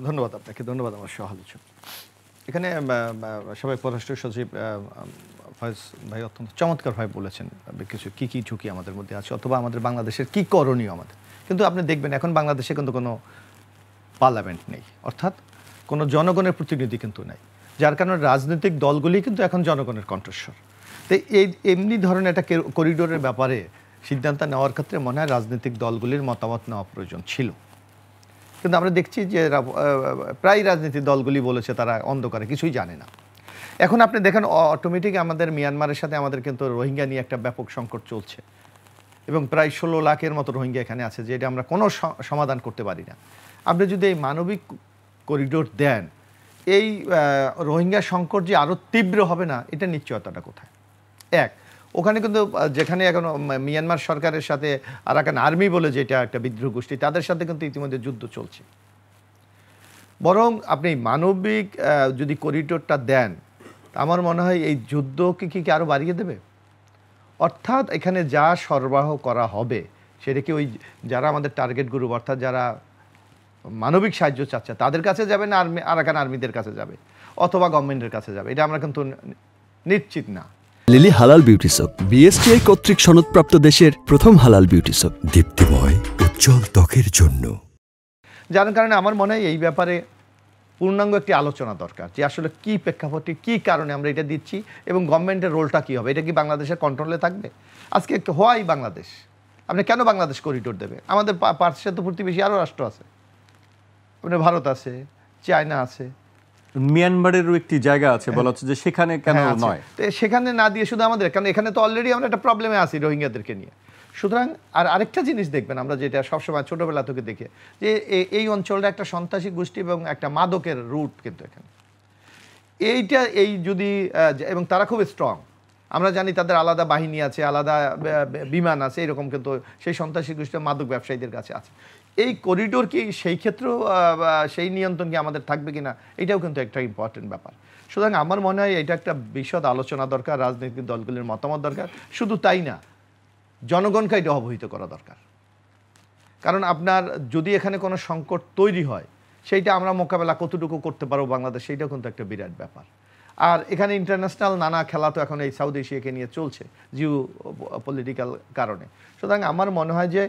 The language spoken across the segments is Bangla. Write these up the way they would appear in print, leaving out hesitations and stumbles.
ধন্যবাদ আপনাকে, ধন্যবাদ আমার সহ-আলোচক। এখানে সবাই পররাষ্ট্র সচিব ফয়েজ ভাই অত্যন্ত চমৎকারভাবে বলেছেন কিছু কি ঝুঁকি আমাদের মধ্যে আছে অথবা আমাদের বাংলাদেশের কি করণীয় আমাদের। কিন্তু আপনি দেখবেন এখন বাংলাদেশে কিন্তু কোনো পার্লামেন্ট নেই, অর্থাৎ কোনো জনগণের প্রতিনিধি কিন্তু নাই, যার কারণে রাজনৈতিক দলগুলি কিন্তু এখন জনগণের কণ্ঠস্বর। তো এই এমনি ধরনের একটা করিডোরের ব্যাপারে সিদ্ধান্ত নেওয়ার ক্ষেত্রে মনে হয় রাজনৈতিক দলগুলির মতামত নেওয়া প্রয়োজন ছিল। কিন্তু আমরা দেখছি যে প্রায় রাজনৈতিক দলগুলি বলেছে তারা অন্ধকারে কিছুই জানে না। এখন আপনি দেখেন অটোমেটিক আমাদের মিয়ানমারের সাথে আমাদের কিন্তু রোহিঙ্গা নিয়ে একটা ব্যাপক সংকট চলছে এবং প্রায় 16 লাখের মতো রোহিঙ্গা এখানে আছে, যে এটা আমরা কোনো সমাধান করতে পারি না। আপনি যদি এই মানবিক করিডোর দেন, এই রোহিঙ্গা সংকট যে আরও তীব্র হবে না, এটা নিশ্চয়তাটা কোথায়? এক, ওখানে কিন্তু যেখানে এখন মিয়ানমার সরকারের সাথে আরাকান আর্মি বলে যেটা একটা বিদ্রোহ গোষ্ঠী, তাদের সাথে কিন্তু ইতিমধ্যে যুদ্ধ চলছে। বরং আপনি মানবিক যদি করিডোরটা দেন, আমার মনে হয় এই যুদ্ধকে কি আরও বাড়িয়ে দেবে। অর্থাৎ এখানে যা সরবরাহ করা হবে সেটা কি ওই যারা আমাদের টার্গেট গ্রুপ, অর্থাৎ যারা মানবিক সাহায্য চাচ্ছে তাদের কাছে যাবে না আরাকান আর্মিদের কাছে যাবে অথবা গভর্নমেন্টের কাছে যাবে, এটা আমরা কিন্তু নিশ্চিত না। লিলি হালাল বিউটি সোপ, বিএসটিআই কর্তৃক সনদপ্রাপ্ত দেশের প্রথম হালাল বিউটি সোপ, দীপ্তিময় উজ্জ্বল ত্বকের জন্য। যার কারণে আমার মনে হয় এই ব্যাপারে পূর্ণাঙ্গ একটি আলোচনা দরকার, যে আসলে কি প্রেক্ষাপটে কি কারণে আমরা এটা দিচ্ছি এবং গভর্নমেন্টের রোলটা কী হবে। এটা কি বাংলাদেশের কন্ট্রোলে থাকবে? আজকে হওয়াই বাংলাদেশ, আপনি কেন বাংলাদেশ করিডোর দেবে? আমাদের পার্শ্ববর্তী প্রতিবেশী আরও রাষ্ট্র আছে, আপনার ভারত আছে, চায়না আছে, মিয়ানমারেরও একটি জায়গা আছে বলা হচ্ছে যে সেখানে কেন নয়? তো সেখানে না দিয়ে শুধু আমাদের, কারণ এখানে তো অলরেডি আমরা একটা প্রবলেমে আছি রোহিঙ্গাদেরকে নিয়ে। সুতরাং আরেকটা জিনিস দেখবেন, আমরা যেটা সবসময় ছোটোবেলা থেকে দেখি যে এই অঞ্চলটা একটা সন্ত্রাসী গোষ্ঠী এবং একটা মাদকের রুট কিন্তু এখানে এইটা যদি এবং তারা খুব স্ট্রং, আমরা জানি তাদের আলাদা বাহিনী আছে, আলাদা বিমান আছে, এরকম কিন্তু সেই সন্ত্রাসী গোষ্ঠী মাদক ব্যবসায়ীদের কাছে আছে। এই করিডোর কি সেই ক্ষেত্রেও সেই নিয়ন্ত্রণ কি আমাদের থাকবে কিনা, এটাও কিন্তু একটা ইম্পর্টেন্ট ব্যাপার। সুতরাং আমার মনে হয় এটা একটা বিশদ আলোচনা দরকার, রাজনৈতিক দলগুলির মতামত দরকার। শুধু তাই না, জনগণকে এটা অবহিত করা দরকার। কারণ আপনার যদি এখানে কোনো সংকট তৈরি হয়, সেইটা আমরা মোকাবেলা কতটুকু করতে পারবো বাংলাদেশ, সেইটাও কিন্তু একটা বিরাট ব্যাপার। আর এখানে ইন্টারন্যাশনাল নানা খেলা তো এখন এই সাউথ এশিয়াকে নিয়ে চলছে জিও পলিটিক্যাল কারণে। সুতরাং আমার মনে হয় যে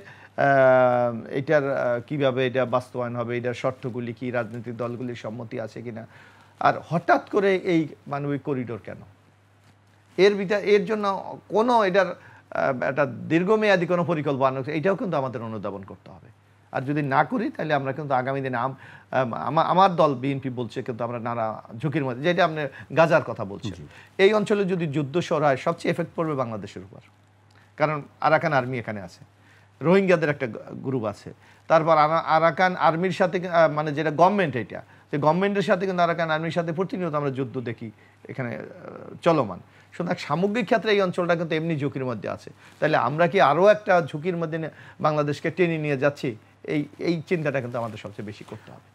এটার কিভাবে এটা বাস্তবায়ন হবে, এটার শর্তগুলি কি, রাজনৈতিক দলগুলির সম্মতি আছে কিনা, আর হঠাৎ করে এই মানবিক করিডোর কেন, এর জন্য কোনো এটার একটা দীর্ঘমেয়াদী কোনো পরিকল্পনা, এটাও কিন্তু আমাদের অনুধাবন করতে হবে। আর যদি না করি তাহলে আমরা কিন্তু আগামী দিনে আমার দল বিএনপি বলছে কিন্তু আমরা নানা ঝুঁকির মধ্যে, যেটা আপনি গাজার কথা বলছেন, এই অঞ্চলে যদি যুদ্ধ শুরু হয় সবচেয়ে এফেক্ট পড়বে বাংলাদেশের উপর। কারণ আরাকান আর্মি এখানে আছে, রোহিঙ্গাদের একটা গ্রুপ আছে, তারপর আরাকান আর্মির সাথে মানে যেটা গভর্নমেন্ট, এটা যে গভর্নমেন্টের সাথে কিন্তু আরাকান আর্মির সাথে প্রতিনিয়ত আমরা যুদ্ধ দেখি এখানে চলমান। সুতরাং সামগ্রিক ক্ষেত্রে এই অঞ্চলটা কিন্তু এমনি ঝুঁকির মধ্যে আছে। তাহলে আমরা কি আরও একটা ঝুঁকির মধ্যে বাংলাদেশকে টেনে নিয়ে যাচ্ছি? এই চিন্তাটা কিন্তু আমাদের সবচেয়ে বেশি করতে হবে।